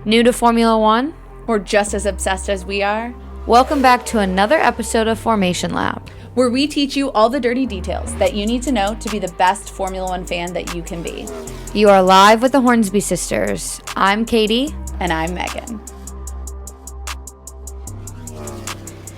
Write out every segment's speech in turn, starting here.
New to Formula One? Or just as obsessed as we are? Welcome back to another episode of Formation Lab, where we teach you all the dirty details that you need to know to be the best Formula One fan that you can be. You are live with the Hornsby sisters. I'm Katie. And I'm Megan.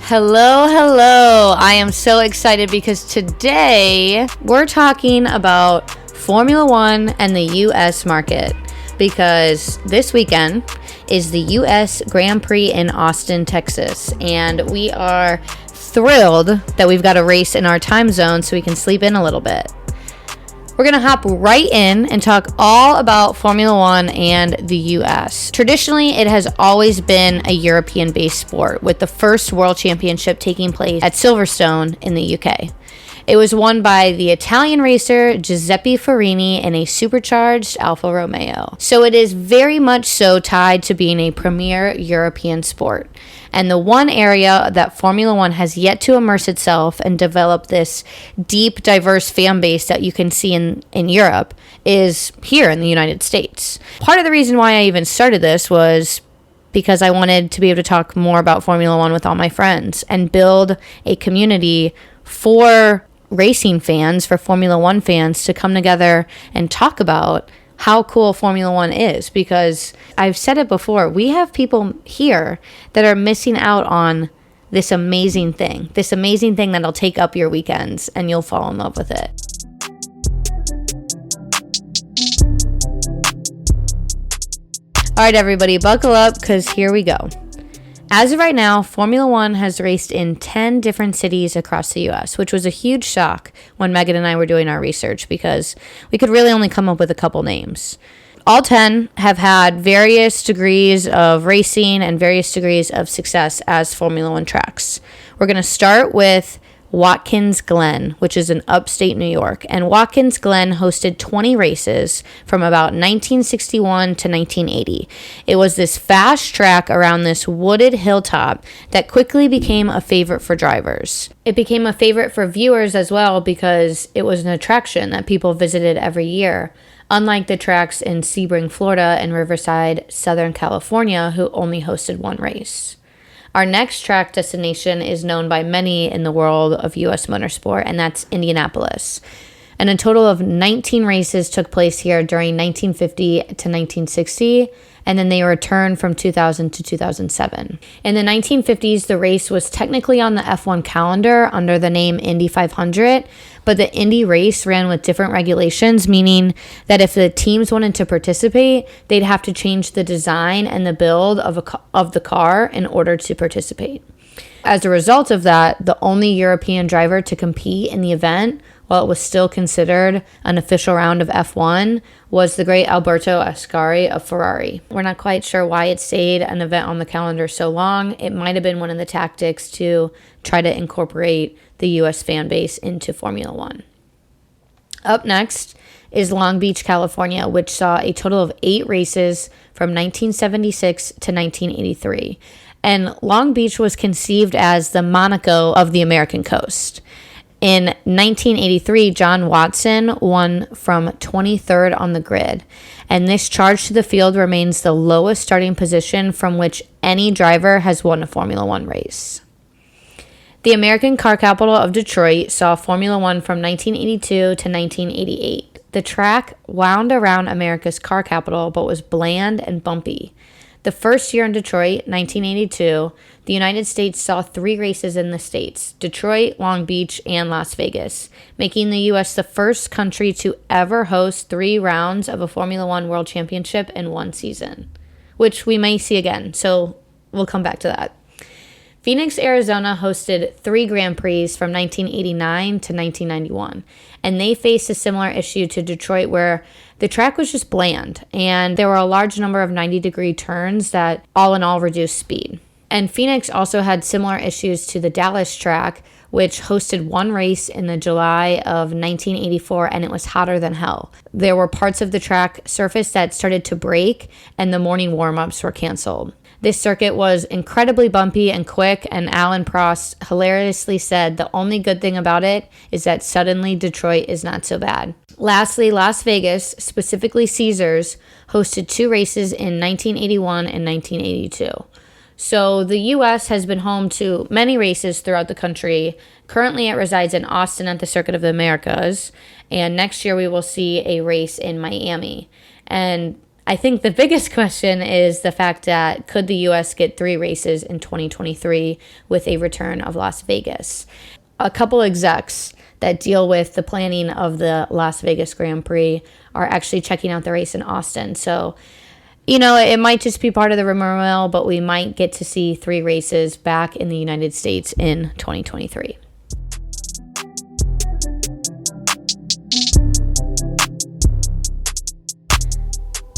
Hello. I am so excited because today we're talking about Formula One and the U.S. market, because this weekend is the U.S. Grand Prix in Austin, Texas, and we are thrilled that we've got a race in our time zone so we can sleep in a little bit. We're going to hop right in and talk all about Formula One and the U.S. Traditionally, it has always been a European-based sport, with the first World Championship taking place at Silverstone in the U.K. It was won by the Italian racer Giuseppe Farina in a supercharged Alfa Romeo. So it is very much so tied to being a premier European sport. And the one area that Formula One has yet to immerse itself and develop this deep, diverse fan base that you can see in Europe is here in the United States. Part of the reason why I even started this was because I wanted to be able to talk more about Formula One with all my friends and build a community for racing fans, for Formula One fans to come together and talk about how cool Formula One is, because I've said it before, we have people here that are missing out on this amazing thing that'll take up your weekends and you'll fall in love with it. All right, everybody, buckle up, because here we go. As of right now, Formula One has raced in 10 different cities across the U.S., which was a huge shock when Megan and I were doing our research, because we could really only come up with a couple names. All 10 have had various degrees of racing and various degrees of success as Formula One tracks. We're going to start with Watkins Glen, which is in upstate New York. And Watkins Glen hosted 20 races from about 1961 to 1980. It was this fast track around this wooded hilltop that quickly became a favorite for drivers. It became a favorite for viewers as well because it was an attraction that people visited every year, unlike the tracks in Sebring, Florida and Riverside, Southern California, who only hosted one race. Our next track destination is known by many in the world of U.S. motorsport, and that's Indianapolis. And a total of 19 races took place here during 1950 to 1960, and then they returned from 2000 to 2007. In the 1950s, the race was technically on the F1 calendar under the name Indy 500, but the Indy race ran with different regulations, meaning that if the teams wanted to participate, they'd have to change the design and the build of the car in order to participate. As a result of that, the only European driver to compete in the event, while it was still considered an official round of F1, was the great Alberto Ascari of Ferrari. We're not quite sure why it stayed an event on the calendar so long. It might have been one of the tactics to try to incorporate the U.S. fan base into Formula One. Up next is Long Beach, California, which saw a total of 8 races from 1976 to 1983. And Long Beach was conceived as the Monaco of the American coast. In 1983, John Watson won from 23rd on the grid, and this charge to the field remains the lowest starting position from which any driver has won a Formula One race. The American car capital of Detroit saw Formula One from 1982 to 1988. The track wound around America's car capital but was bland and bumpy. The first year in Detroit, 1982, the United States saw 3 races in the States: Detroit, Long Beach, and Las Vegas, making the U.S. the first country to ever host 3 rounds of a Formula One World Championship in one season, which we may see again, so we'll come back to that. Phoenix, Arizona hosted 3 Grand Prix from 1989 to 1991, and they faced a similar issue to Detroit where the track was just bland, and there were a large number of 90-degree turns that all in all reduced speed. And Phoenix also had similar issues to the Dallas track, which hosted 1 race in the July of 1984, and it was hotter than hell. There were parts of the track surface that started to break, and the morning warm-ups were canceled. This circuit was incredibly bumpy and quick, and Alan Prost hilariously said the only good thing about it is that suddenly Detroit is not so bad. Lastly, Las Vegas, specifically Caesars, hosted 2 races in 1981 and 1982. So the U.S. has been home to many races throughout the country. Currently, it resides in Austin at the Circuit of the Americas, and next year we will see a race in Miami. And I think the biggest question is the fact that could the U.S. get 3 races in 2023 with a return of Las Vegas? A couple execs that deal with the planning of the Las Vegas Grand Prix are actually checking out the race in Austin. So, it might just be part of the rumor mill, but we might get to see 3 races back in the United States in 2023.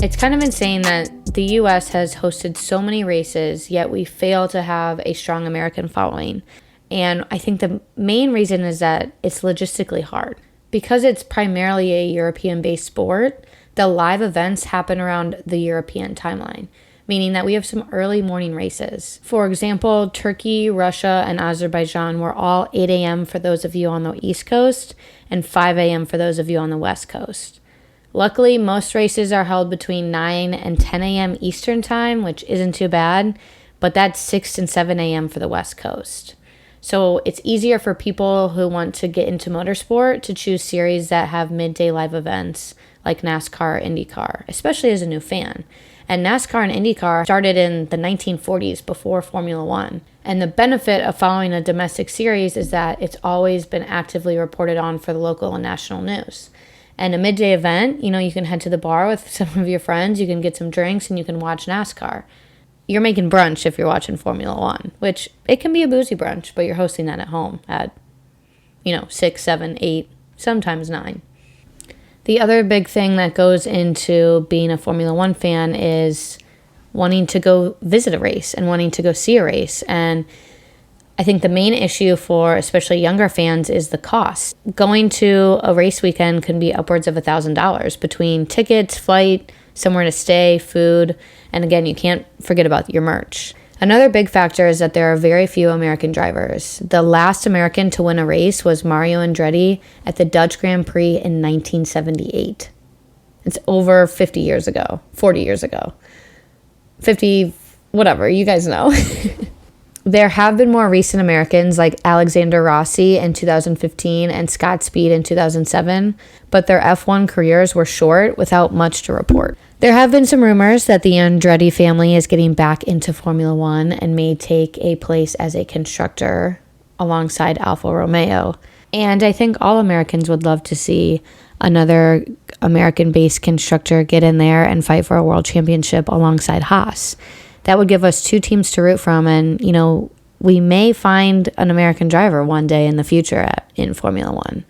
It's kind of insane that the U.S. has hosted so many races, yet we fail to have a strong American following. And I think the main reason is that it's logistically hard. Because it's primarily a European-based sport, the live events happen around the European timeline, meaning that we have some early morning races. For example, Turkey, Russia, and Azerbaijan were all 8 a.m. for those of you on the East Coast and 5 a.m. for those of you on the West Coast. Luckily, most races are held between 9 and 10 a.m. Eastern time, which isn't too bad, but that's 6 and 7 a.m. for the West Coast. So it's easier for people who want to get into motorsport to choose series that have midday live events like NASCAR or IndyCar, especially as a new fan. And NASCAR and IndyCar started in the 1940s before Formula One. And the benefit of following a domestic series is that it's always been actively reported on for the local and national news. And a midday event, you can head to the bar with some of your friends, you can get some drinks, and you can watch NASCAR. You're making brunch if you're watching Formula One, which it can be a boozy brunch, but you're hosting that at home at, 6, 7, 8, sometimes 9. The other big thing that goes into being a Formula One fan is wanting to go visit a race and wanting to go see a race. And I think the main issue for especially younger fans is the cost. Going to a race weekend can be upwards of $1,000 between tickets, flight, somewhere to stay, food, and again, you can't forget about your merch. Another big factor is that there are very few American drivers. The last American to win a race was Mario Andretti at the Dutch Grand Prix in 1978. It's over 50 years ago, 40 years ago. 50, whatever, you guys know. There have been more recent Americans like Alexander Rossi in 2015 and Scott Speed in 2007, but their F1 careers were short without much to report. There have been some rumors that the Andretti family is getting back into Formula One and may take a place as a constructor alongside Alfa Romeo. And I think all Americans would love to see another American-based constructor get in there and fight for a world championship alongside Haas. That would give us 2 teams to root from, and, we may find an American driver one day in the future in Formula One.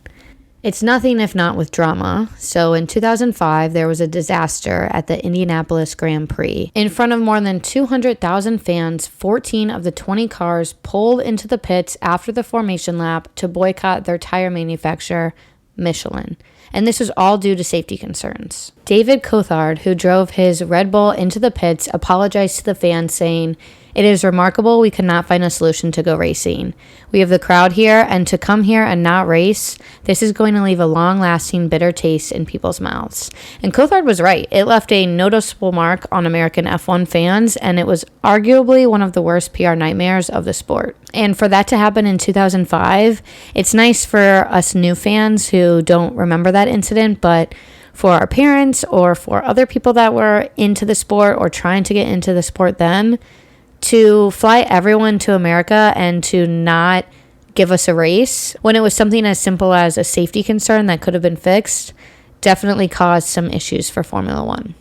It's nothing if not with drama. So in 2005, there was a disaster at the Indianapolis Grand Prix. In front of more than 200,000 fans, 14 of the 20 cars pulled into the pits after the formation lap to boycott their tire manufacturer, Michelin. And this was all due to safety concerns. David Coulthard, who drove his Red Bull into the pits, apologized to the fans, saying, "It is remarkable we could not find a solution to go racing. We have the crowd here, and to come here and not race, this is going to leave a long-lasting bitter taste in people's mouths." And Coulthard was right. It left a noticeable mark on American F1 fans, and it was arguably one of the worst PR nightmares of the sport. And for that to happen in 2005, it's nice for us new fans who don't remember that incident, but for our parents or for other people that were into the sport or trying to get into the sport then, to fly everyone to America and to not give us a race when it was something as simple as a safety concern that could have been fixed definitely caused some issues for Formula One.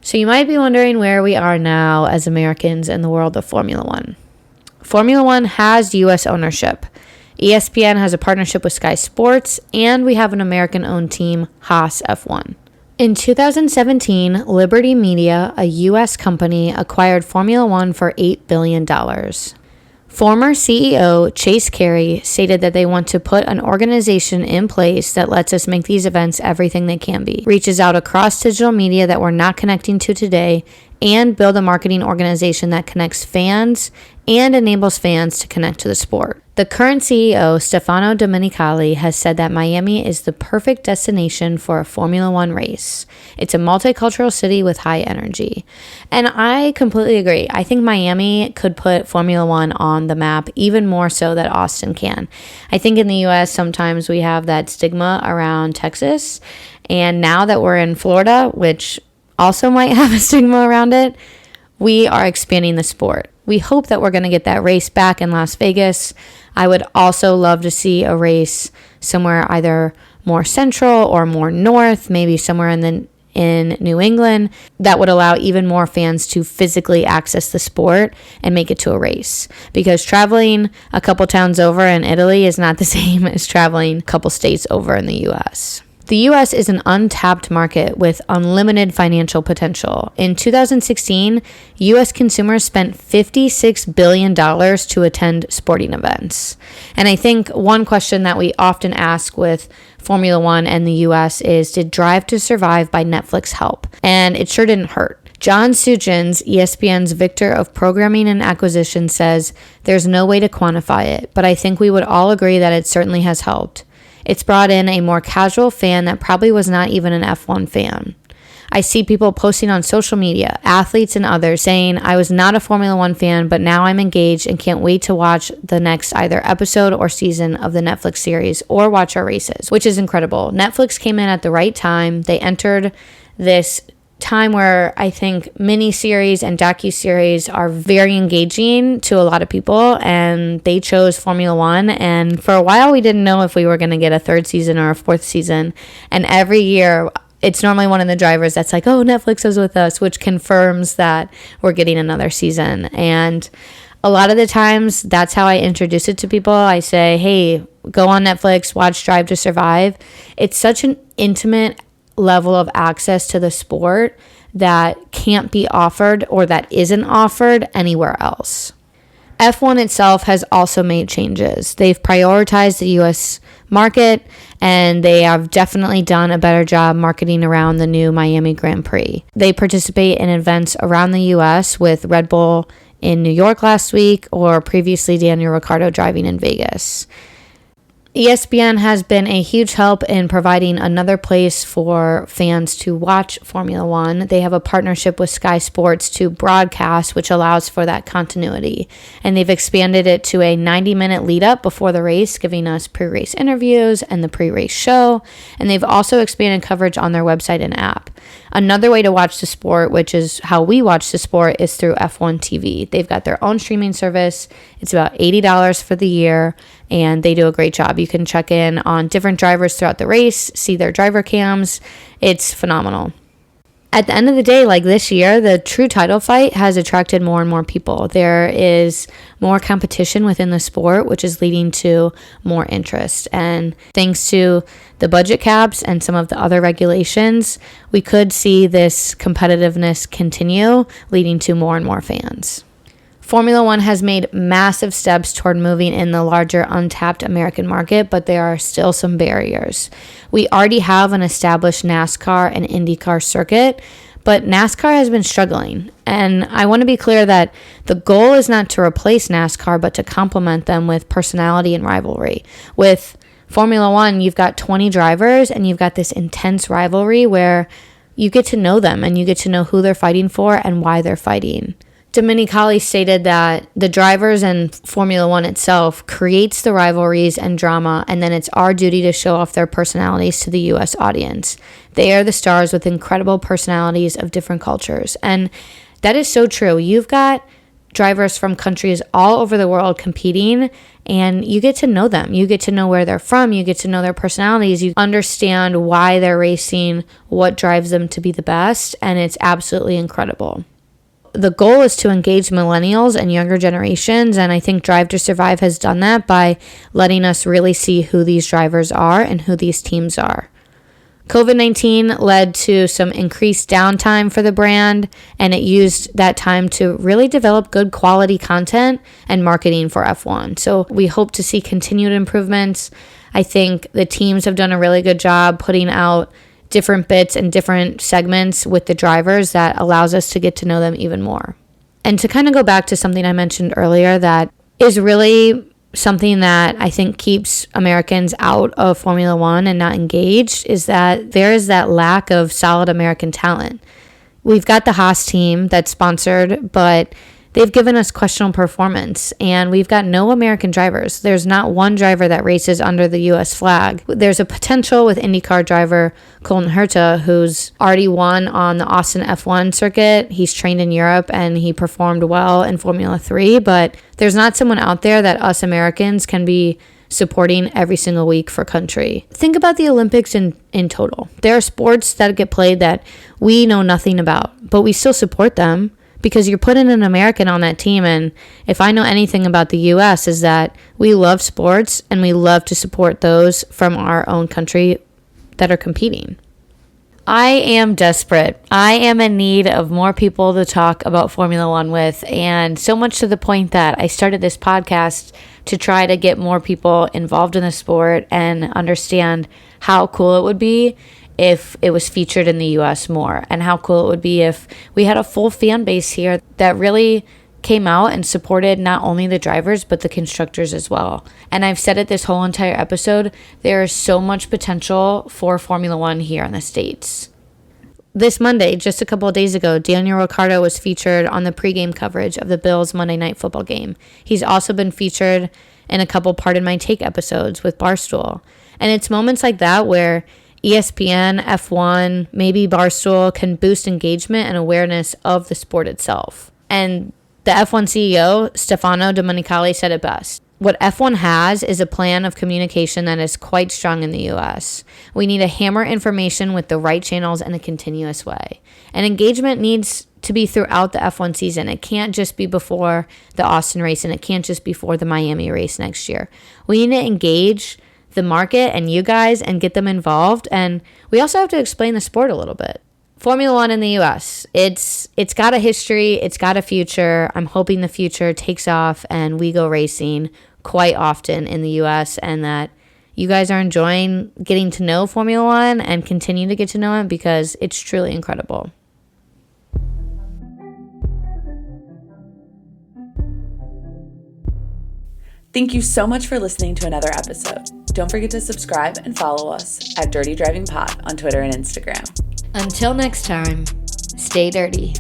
So you might be wondering where we are now as Americans in the world of Formula One. Formula One has U.S. ownership. ESPN has a partnership with Sky Sports, and we have an American-owned team, Haas F1. In 2017, Liberty Media, a U.S. company, acquired Formula One for $8 billion. Former CEO Chase Carey stated that they want to put an organization in place that lets us make these events everything they can be, reaches out across digital media that we're not connecting to today, and build a marketing organization that connects fans and enables fans to connect to the sport. The current CEO, Stefano Domenicali, has said that Miami is the perfect destination for a Formula One race. It's a multicultural city with high energy. And I completely agree. I think Miami could put Formula One on the map even more so than Austin can. I think in the US, sometimes we have that stigma around Texas. And now that we're in Florida, which also might have a stigma around it, we are expanding the sport. We hope that we're going to get that race back in Las Vegas. I would also love to see a race somewhere either more central or more north, maybe somewhere in New England, that would allow even more fans to physically access the sport and make it to a race. Because traveling a couple towns over in Italy is not the same as traveling a couple states over in the US. The US is an untapped market with unlimited financial potential. In 2016, US consumers spent $56 billion to attend sporting events. And I think one question that we often ask with Formula One and the US is, did Drive to Survive by Netflix help? And it sure didn't hurt. John Suchins, ESPN's Victor of Programming and Acquisition, says, there's no way to quantify it, but I think we would all agree that it certainly has helped. It's brought in a more casual fan that probably was not even an F1 fan. I see people posting on social media, athletes and others, saying, I was not a Formula One fan, but now I'm engaged and can't wait to watch the next either episode or season of the Netflix series or watch our races, which is incredible. Netflix came in at the right time. They entered this time where I think miniseries and docuseries are very engaging to a lot of people, and they chose Formula One. And for a while, we didn't know if we were going to get a third season or a fourth season. And every year, it's normally one of the drivers that's like, oh, Netflix is with us, which confirms that we're getting another season. And a lot of the times, that's how I introduce it to people. I say, hey, go on Netflix, watch Drive to Survive. It's such an intimate level of access to the sport that can't be offered or that isn't offered anywhere else. F1 itself has also made changes. They've prioritized the US market, and they have definitely done a better job marketing around the new Miami Grand Prix. They participate in events around the US with Red Bull in New York last week, or previously Daniel Ricciardo driving in Vegas. ESPN has been a huge help in providing another place for fans to watch Formula One. They have a partnership with Sky Sports to broadcast, which allows for that continuity. And they've expanded it to a 90-minute lead up before the race, giving us pre-race interviews and the pre-race show. And they've also expanded coverage on their website and app. Another way to watch the sport, which is how we watch the sport, is through F1 TV. They've got their own streaming service. It's about $80 for the year, and they do a great job. You can check in on different drivers throughout the race, see their driver cams. It's phenomenal. At the end of the day, like this year, the true title fight has attracted more and more people. There is more competition within the sport, which is leading to more interest. And thanks to the budget caps and some of the other regulations, we could see this competitiveness continue, leading to more and more fans. Formula One has made massive steps toward moving in the larger untapped American market, but there are still some barriers. We already have an established NASCAR and IndyCar circuit, but NASCAR has been struggling. And I want to be clear that the goal is not to replace NASCAR, but to complement them with personality and rivalry. With Formula One, you've got 20 drivers and you've got this intense rivalry where you get to know them and you get to know who they're fighting for and why they're fighting. Domenicali stated that the drivers and Formula One itself creates the rivalries and drama, and then it's our duty to show off their personalities to the U.S. audience. They are the stars with incredible personalities of different cultures, and that is so true. You've got drivers from countries all over the world competing, and you get to know them. You get to know where they're from. You get to know their personalities. You understand why they're racing, what drives them to be the best, and it's absolutely incredible. The goal is to engage millennials and younger generations, and I think Drive to Survive has done that by letting us really see who these drivers are and who these teams are. COVID-19 led to some increased downtime for the brand, and it used that time to really develop good quality content and marketing for F1. So we hope to see continued improvements. I think the teams have done a really good job putting out different bits and different segments with the drivers that allows us to get to know them even more. And to kind of go back to something I mentioned earlier that is really something that I think keeps Americans out of Formula One and not engaged is that there is that lack of solid American talent. We've got the Haas team that's sponsored, but they've given us questionable performance, and we've got no American drivers. There's not one driver that races under the U.S. flag. There's a potential with IndyCar driver Colton Herta, who's already won on the Austin F1 circuit. He's trained in Europe, and he performed well in Formula 3, but there's not someone out there that us Americans can be supporting every single week for country. Think about the Olympics in total. There are sports that get played that we know nothing about, but we still support them, because you're putting an American on that team. And if I know anything about the U.S. is that we love sports and we love to support those from our own country that are competing. I am desperate. I am in need of more people to talk about Formula One with, and so much to the point that I started this podcast to try to get more people involved in the sport and understand how cool it would be if it was featured in the U.S. more, and how cool it would be if we had a full fan base here that really came out and supported not only the drivers but the constructors as well. And I've said it this whole entire episode, there is so much potential for Formula One here in the States. This Monday, just a couple of days ago, Daniel Ricciardo was featured on the pregame coverage of the Bills Monday Night Football game. He's also been featured in a couple Pardon My Take episodes with Barstool. And it's moments like that where ESPN, F1, maybe Barstool can boost engagement and awareness of the sport itself. And the F1 CEO, Stefano Domenicali, said it best. What F1 has is a plan of communication that is quite strong in the US. We need to hammer information with the right channels in a continuous way. And engagement needs to be throughout the F1 season. It can't just be before the Austin race, and it can't just be before the Miami race next year. We need to engage the market and you guys and get them involved, and we also have to explain the sport a little bit. Formula One in the US, it's got a history, it's got a future. I'm hoping the future takes off and we go racing quite often in the US, and that you guys are enjoying getting to know Formula One and continue to get to know it, because it's truly incredible. Thank you so much for listening to another episode. Don't forget to subscribe and follow us at Dirty Driving Pod on Twitter and Instagram. Until next time, stay dirty.